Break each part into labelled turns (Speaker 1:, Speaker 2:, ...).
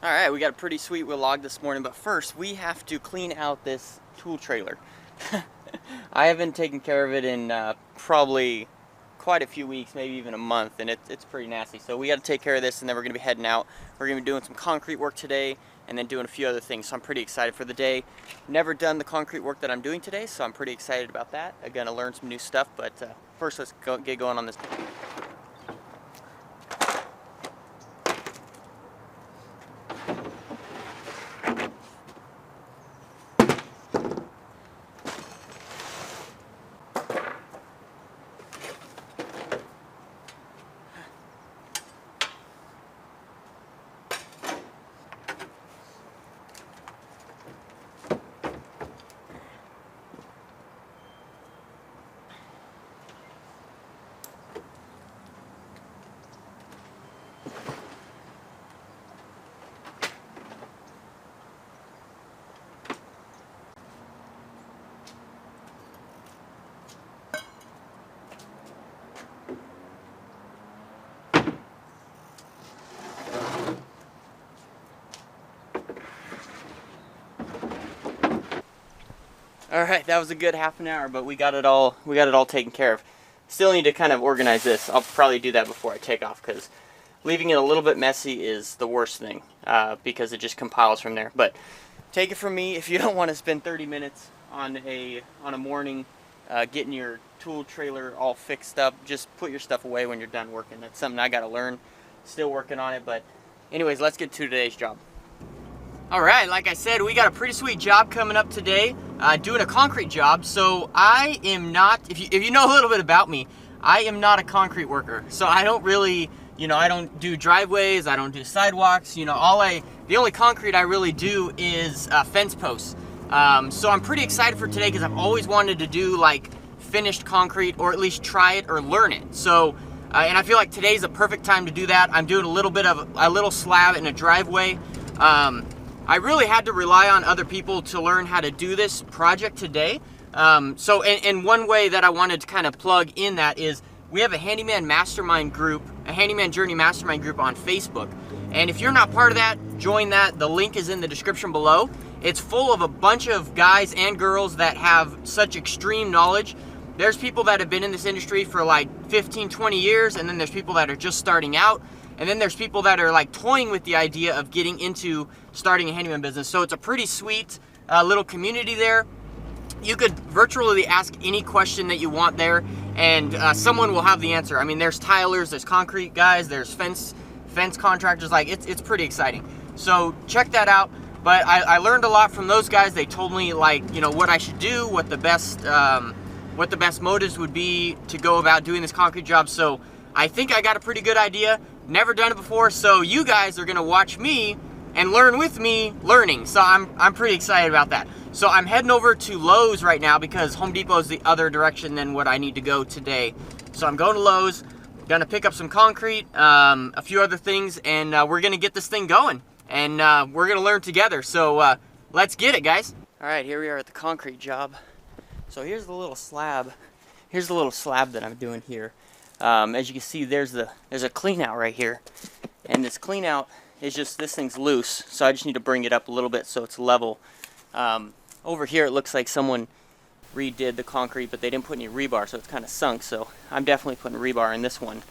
Speaker 1: Alright, we got a pretty sweet WLOG this morning, but first we have to clean out this tool trailer. I haven't taken care of it in probably quite a few weeks, maybe even a month, and it's pretty nasty. So we got to take care of this, and then we're going to be heading out. We're going to be doing some concrete work today, and then doing a few other things, so I'm pretty excited for the day. Never done the concrete work that I'm doing today, so I'm pretty excited about that. I'm going to learn some new stuff, but first let's get going on this. Alright, that was a good half an hour, but we got it all taken care of. Still need to kind of organize this. I'll probably do that before I take off, because leaving it a little bit messy is the worst thing, because it just compiles from there. But take it from me, if you don't want to spend 30 minutes on a morning getting your tool trailer all fixed up, just put your stuff away when you're done working. That's something I got to learn. Still working on it, but anyways, let's get to today's job. Alright, like I said, we got a pretty sweet job coming up today, doing a concrete job. So I am not, if you know a little bit about me, I am not a concrete worker. So I don't really, I don't do driveways, I don't do sidewalks, the only concrete I really do is fence posts. So I'm pretty excited for today because I've always wanted to do like finished concrete, or at least try it or learn it. So, and I feel like today's a perfect time to do that. I'm doing a little slab in a driveway. I really had to rely on other people to learn how to do this project today. And one way that I wanted to kind of plug in that is we have a Handyman mastermind group, a Handyman Journey mastermind group on Facebook. And if you're not part of that, join that. The link is in the description below. It's full of a bunch of guys and girls that have such extreme knowledge. There's people that have been in this industry for like 15, 20 years, and then there's people that are just starting out. And then there's people that are like toying with the idea of getting into starting a handyman business. So it's a pretty sweet little community there. You could virtually ask any question that you want there, and someone will have the answer. I mean, there's tilers, there's concrete guys, there's fence contractors. Like it's pretty exciting. So check that out. But I learned a lot from those guys. They told me like what I should do, what the best motives would be to go about doing this concrete job. So I think I got a pretty good idea. Never done it before, so you guys are gonna watch me and learn with me learning. So I'm pretty excited about that. So I'm heading over to Lowe's right now because Home Depot is the other direction than what I need to go today. So I'm going to Lowe's, gonna pick up some concrete, a few other things, and we're gonna get this thing going. And we're gonna learn together. So let's get it, guys. All right, here we are at the concrete job. So here's the little slab. Here's the little slab that I'm doing here. As you can see, there's a clean out right here, and this clean out is just, this thing's loose, so I just need to bring it up a little bit so it's level. Over here it looks like someone redid the concrete, but they didn't put any rebar, so it's kind of sunk. So I'm definitely putting rebar in this one.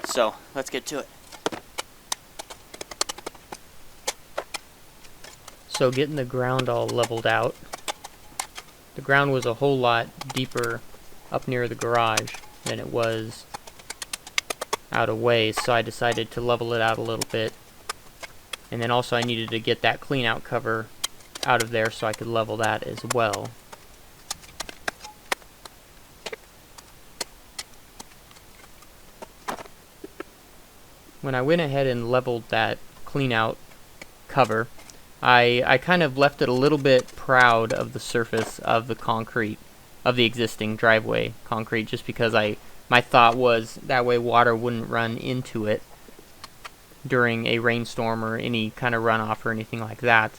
Speaker 1: So let's get to it.
Speaker 2: So getting the ground all leveled out, the ground was a whole lot deeper up near the garage than it was out of ways, so I decided to level it out a little bit. And then also I needed to get that clean out cover out of there so I could level that as well. When I went ahead and leveled that clean out cover, I kind of left it a little bit proud of the surface of the concrete, of the existing driveway concrete, just because my thought was that way water wouldn't run into it during a rainstorm or any kind of runoff or anything like that.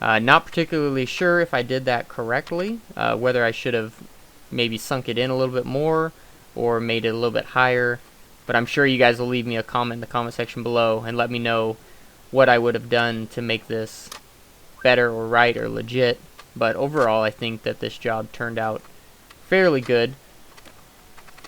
Speaker 2: Not particularly sure if I did that correctly, whether I should have maybe sunk it in a little bit more or made it a little bit higher, but I'm sure you guys will leave me a comment in the comment section below and let me know what I would have done to make this better or right or legit, but overall I think that this job turned out fairly good.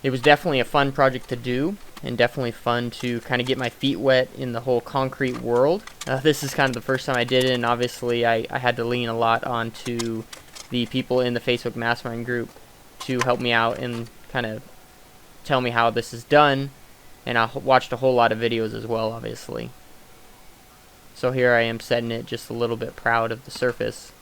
Speaker 2: It was definitely a fun project to do, and definitely fun to kind of get my feet wet in the whole concrete world. This is kind of the first time I did it, and obviously I had to lean a lot onto the people in the Facebook Mastermind group to help me out and kind of tell me how this is done, and I watched a whole lot of videos as well, obviously. So here I am setting it, just a little bit proud of the surface.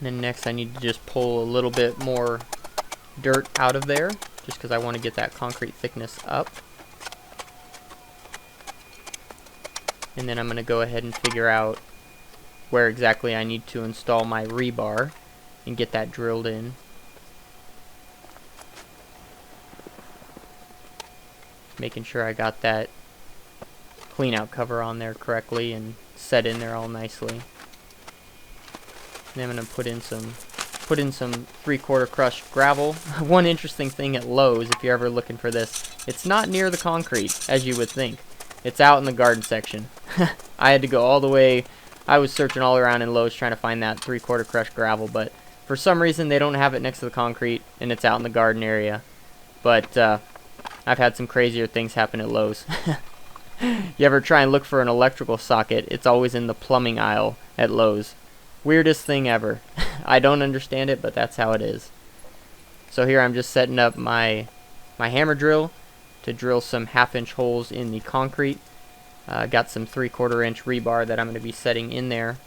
Speaker 2: And then next I need to just pull a little bit more dirt out of there, just because I want to get that concrete thickness up. And then I'm going to go ahead and figure out where exactly I need to install my rebar and get that drilled in. Making sure I got that clean out cover on there correctly and set in there all nicely. And I'm going to put in some 3/4 crushed gravel. One interesting thing at Lowe's, if you're ever looking for this, it's not near the concrete as you would think. It's out in the garden section. I had to go all the way. I was searching all around in Lowe's trying to find that 3/4 crushed gravel, but for some reason they don't have it next to the concrete, and it's out in the garden area. But I've had some crazier things happen at Lowe's. You ever try and look for an electrical socket, it's always in the plumbing aisle at Lowe's. Weirdest thing ever. I don't understand it, but that's how it is. So here I'm just setting up my hammer drill to drill some 1/2-inch holes in the concrete. Got some 3/4 inch rebar that I'm going to be setting in there,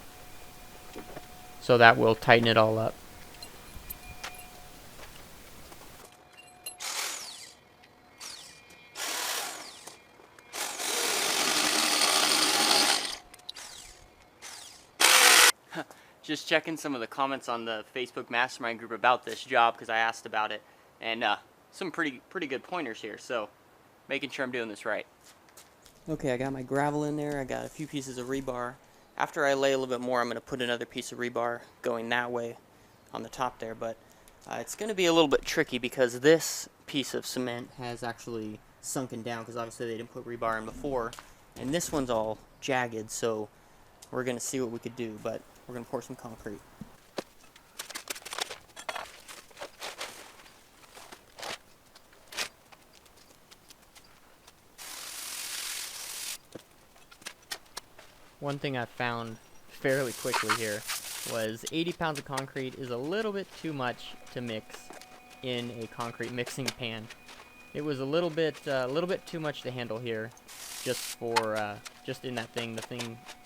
Speaker 2: so that will tighten it all up.
Speaker 1: Just checking some of the comments on the Facebook Mastermind group about this job, because I asked about it, and some pretty good pointers here, so making sure I'm doing this right. Okay, I got my gravel in there, I got a few pieces of rebar. After I lay a little bit more, I'm going to put another piece of rebar going that way on the top there, but it's going to be a little bit tricky because this piece of cement has actually sunken down, because obviously they didn't put rebar in before, and this one's all jagged, so we're going to see what we could do, but we're going to pour some concrete.
Speaker 2: One thing I found fairly quickly here was 80 pounds of concrete is a little bit too much to mix in a concrete mixing pan. It was a little bit too much to handle here, just in that thing,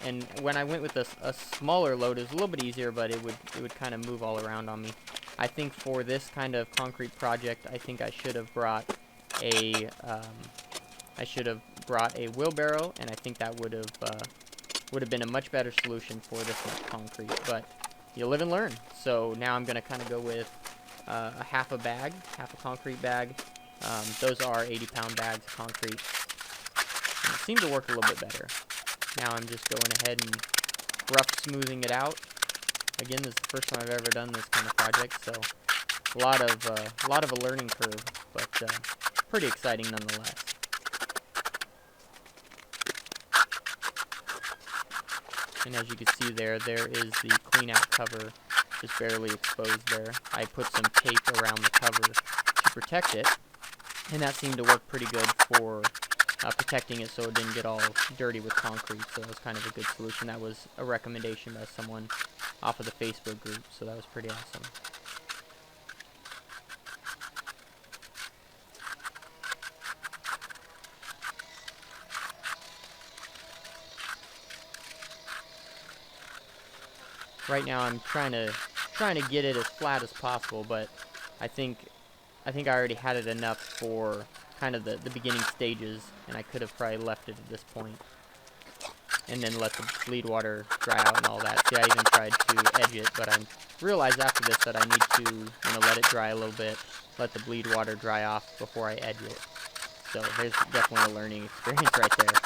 Speaker 2: and when I went with a smaller load, it was a little bit easier, but it would kind of move all around on me. I think for this kind of concrete project, I think I should have brought a wheelbarrow, and I think that would have been a much better solution for this much concrete. But you live and learn. So now I'm gonna kind of go with a half a concrete bag. Those are 80-pound bags of concrete. And it seemed to work a little bit better. Now I'm just going ahead and rough smoothing it out. Again, this is the first time I've ever done this kind of project, so a lot of a learning curve, but pretty exciting nonetheless. And as you can see there is the clean out cover just barely exposed there. I put some tape around the cover to protect it, and that seemed to work pretty good for protecting it so it didn't get all dirty with concrete, so that was kind of a good solution. That was a recommendation by someone off of the Facebook group, so that was pretty awesome. Right now I'm trying to get it as flat as possible, but I think I already had it enough for kind of the beginning stages, and I could have probably left it at this point and then let the bleed water dry out and all that. See, I even tried to edge it, but I realized after this that I need to let it dry a little bit, let the bleed water dry off before I edge it. So there's definitely a learning experience right there.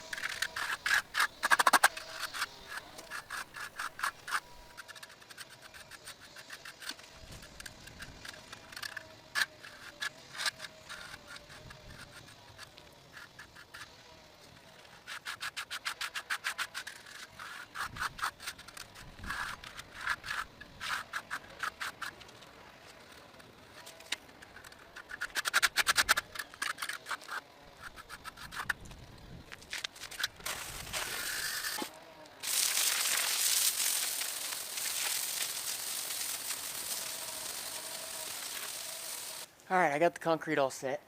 Speaker 1: Alright, I got the concrete all set.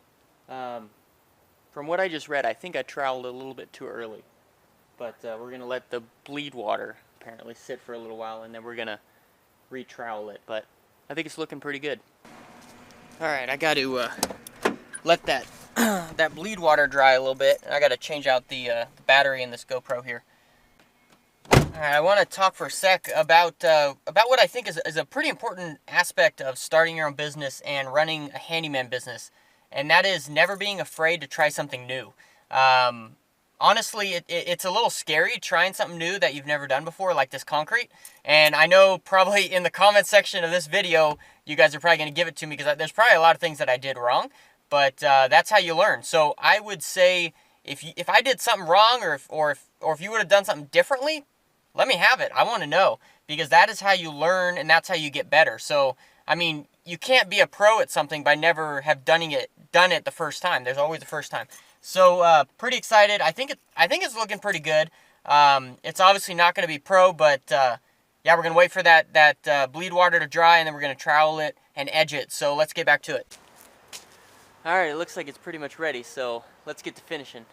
Speaker 1: From what I just read, I think I troweled a little bit too early. But we're going to let the bleed water apparently sit for a little while, and then we're going to re-trowel it. But I think it's looking pretty good. Alright, I got to let that that bleed water dry a little bit. I got to change out the battery in this GoPro here. Alright, I want to talk for a sec about what I think is a pretty important aspect of starting your own business and running a handyman business, and that is never being afraid to try something new. Honestly, it's a little scary trying something new that you've never done before, like this concrete. And I know probably in the comment section of this video, you guys are probably going to give it to me because there's probably a lot of things that I did wrong, but that's how you learn. So I would say if I did something wrong or if you would have done something differently, let me have it. I want to know, because that is how you learn and that's how you get better. So, I mean, you can't be a pro at something by never have done it the first time. There's always the first time. So, pretty excited. I think it's looking pretty good. It's obviously not going to be pro, but yeah, we're going to wait for that bleed water to dry, and then we're going to trowel it and edge it. So let's get back to it. All right, it looks like it's pretty much ready. So let's get to finishing.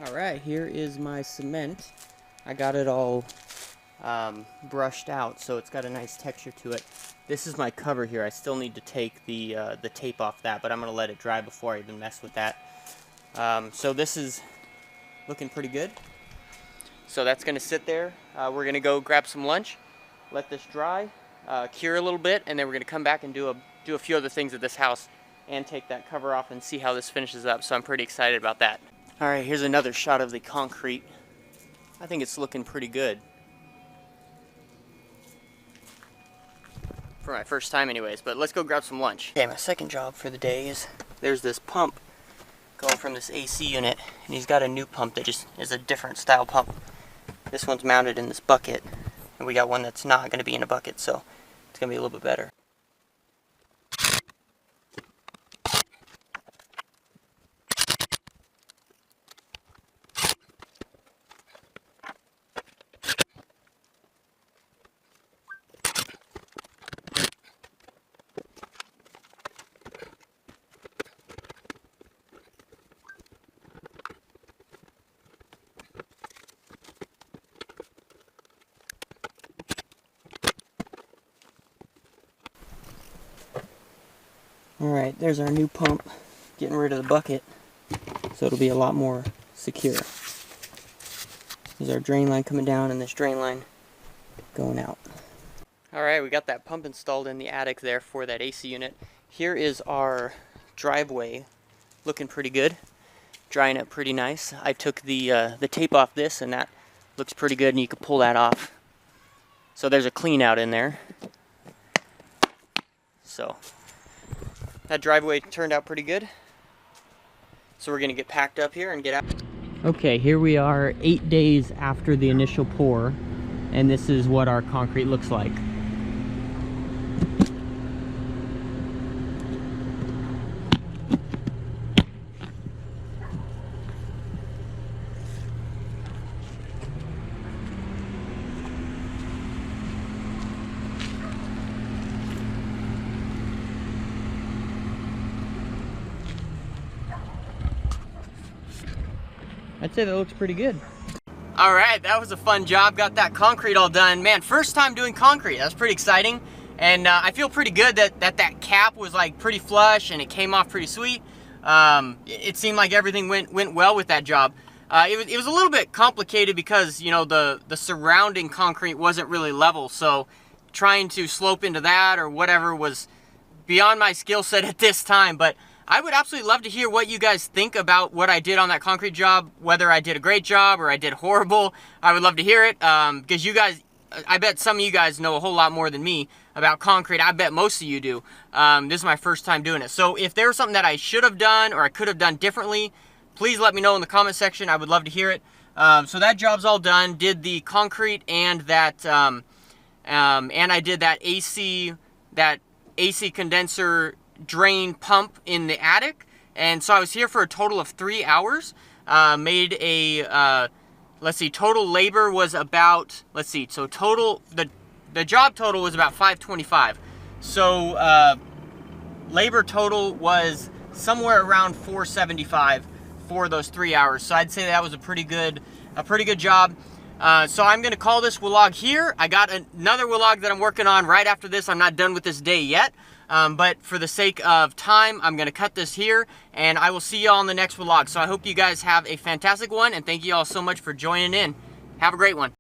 Speaker 1: Alright, here is my cement. I got it all brushed out, so it's got a nice texture to it. This is my cover here. I still need to take the tape off that, but I'm going to let it dry before I even mess with that. So this is looking pretty good. So that's going to sit there. We're going to go grab some lunch, let this dry, cure a little bit, and then we're going to come back and do a few other things at this house and take that cover off and see how this finishes up. So I'm pretty excited about that. Alright, here's another shot of the concrete. I think it's looking pretty good. For my first time anyways, but let's go grab some lunch. Okay, my second job for the day is there's this pump going from this AC unit, and he's got a new pump that just is a different style pump. This one's mounted in this bucket, and we got one that's not going to be in a bucket, so it's going to be a little bit better. Alright, there's our new pump, getting rid of the bucket, so it'll be a lot more secure. There's our drain line coming down and this drain line going out. Alright, we got that pump installed in the attic there for that AC unit. Here is our driveway, looking pretty good, drying up pretty nice. I took the tape off this, and that looks pretty good, and you can pull that off. So there's a clean out in there. So that driveway turned out pretty good. So we're gonna get packed up here and get out. Okay, here we are 8 days after the initial pour, and this is what our concrete looks like.
Speaker 2: I'd say that looks pretty good.
Speaker 1: All right, that was a fun job. Got that concrete all done. Man, first time doing concrete. That's pretty exciting. And I feel pretty good that cap was like pretty flush and it came off pretty sweet. It seemed like everything went well with that job. It was a little bit complicated because, you know, the surrounding concrete wasn't really level. So trying to slope into that or whatever was beyond my skill set at this time. But I would absolutely love to hear what you guys think about what I did on that concrete job, whether I did a great job or I did horrible. I would love to hear it, because you guys, I bet some of you guys know a whole lot more than me about concrete. I bet most of you do. This is my first time doing it. So if there was something that I should have done or I could have done differently, please let me know in the comment section. I would love to hear it. So that job's all done. Did the concrete and that, and I did that AC condenser drain pump in the attic. And so I was here for a total of 3 hours. Made a, let's see, total labor was about, let's see, so total, the job total was about $525. So labor total was somewhere around $475 for those 3 hours. So I'd say that was a pretty good job. So I'm going to call this WLOG here. I got another WLOG that I'm working on right after this. I'm not done with this day yet. But for the sake of time, I'm going to cut this here, and I will see y'all in the next WLOG. So I hope you guys have a fantastic one, and thank you all so much for joining in. Have a great one.